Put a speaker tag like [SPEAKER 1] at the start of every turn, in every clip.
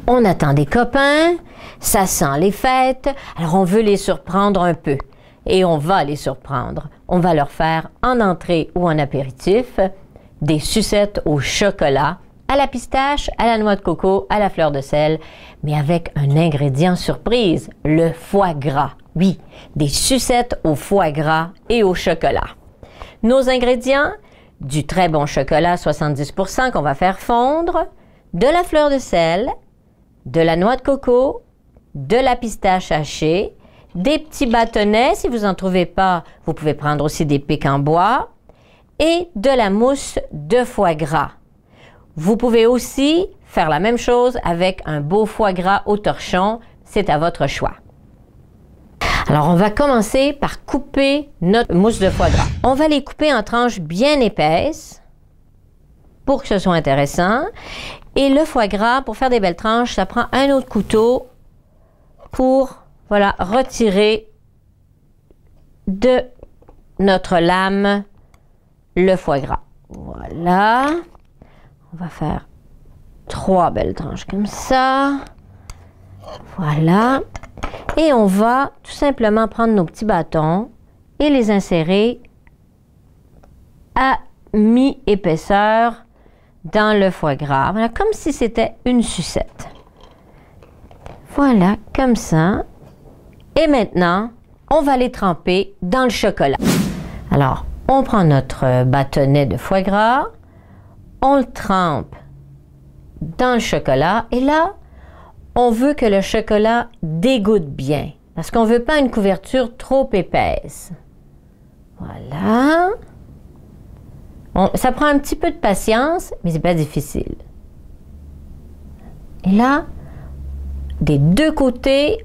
[SPEAKER 1] On attend des copains, ça sent les fêtes, alors on veut les surprendre un peu. Et on va les surprendre. On va leur faire en entrée ou en apéritif des sucettes au chocolat, à la pistache, à la noix de coco, à la fleur de sel, mais avec un ingrédient surprise, le foie gras. Oui, des sucettes au foie gras et au chocolat. Nos ingrédients, du très bon chocolat 70% qu'on va faire fondre, de la fleur de sel, de la noix de coco, de la pistache hachée, des petits bâtonnets, si vous n'en trouvez pas, vous pouvez prendre aussi des pics en bois, et de la mousse de foie gras. Vous pouvez aussi faire la même chose avec un beau foie gras au torchon, c'est à votre choix. Alors, on va commencer par couper notre mousse de foie gras. On va les couper en tranches bien épaisses pour que ce soit intéressant. Et le foie gras, pour faire des belles tranches, ça prend un autre couteau pour, voilà, retirer de notre lame le foie gras. Voilà. On va faire 3 belles tranches comme ça. Voilà. Et on va tout simplement prendre nos petits bâtons et les insérer à mi-épaisseur dans le foie gras. Voilà, comme si c'était une sucette. Voilà, comme ça. Et maintenant, on va les tremper dans le chocolat. Alors, on prend notre bâtonnet de foie gras, on le trempe dans le chocolat et là, on veut que le chocolat dégoûte bien parce qu'on ne veut pas une couverture trop épaisse. Voilà. Bon, ça prend un petit peu de patience, mais c'est pas difficile. Et là, des deux côtés,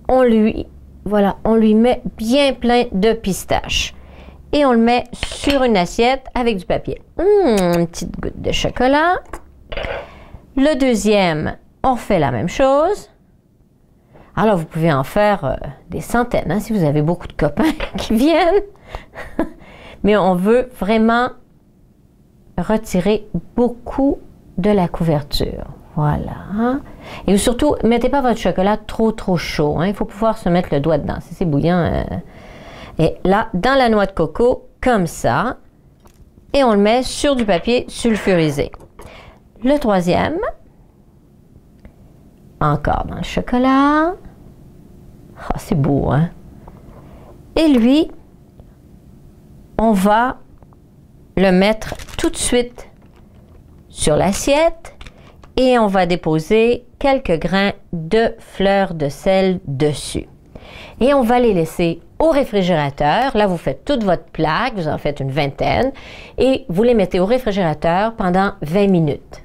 [SPEAKER 1] on lui met bien plein de pistaches. Et on le met sur une assiette avec du papier. Une petite goutte de chocolat. Le deuxième, on fait la même chose. Alors, vous pouvez en faire des centaines, hein, si vous avez beaucoup de copains qui viennent. Mais on veut vraiment retirer beaucoup de la couverture. Voilà. Et surtout, ne mettez pas votre chocolat trop chaud. Hein. Il faut pouvoir se mettre le doigt dedans. Si c'est bouillant... Et là, dans la noix de coco, comme ça, et on le met sur du papier sulfurisé. Le troisième, encore dans le chocolat. Oh, c'est beau, hein? Et lui, on va le mettre tout de suite sur l'assiette et on va déposer quelques grains de fleur de sel dessus. Et on va les laisser au réfrigérateur. Là, vous faites toute votre plaque, vous en faites une vingtaine, et vous les mettez au réfrigérateur pendant 20 minutes.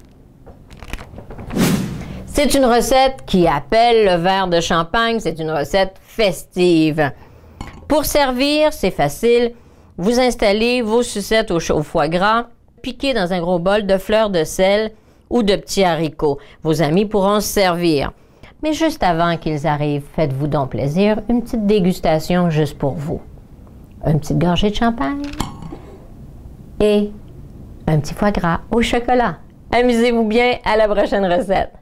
[SPEAKER 1] C'est une recette qui appelle le verre de champagne, c'est une recette festive. Pour servir, c'est facile. Vous installez vos sucettes au foie gras, piquez dans un gros bol de fleurs de sel ou de petits haricots. Vos amis pourront se servir. Mais juste avant qu'ils arrivent, faites-vous donc plaisir, une petite dégustation juste pour vous. Une petite gorgée de champagne et un petit foie gras au chocolat. Amusez-vous bien, à la prochaine recette.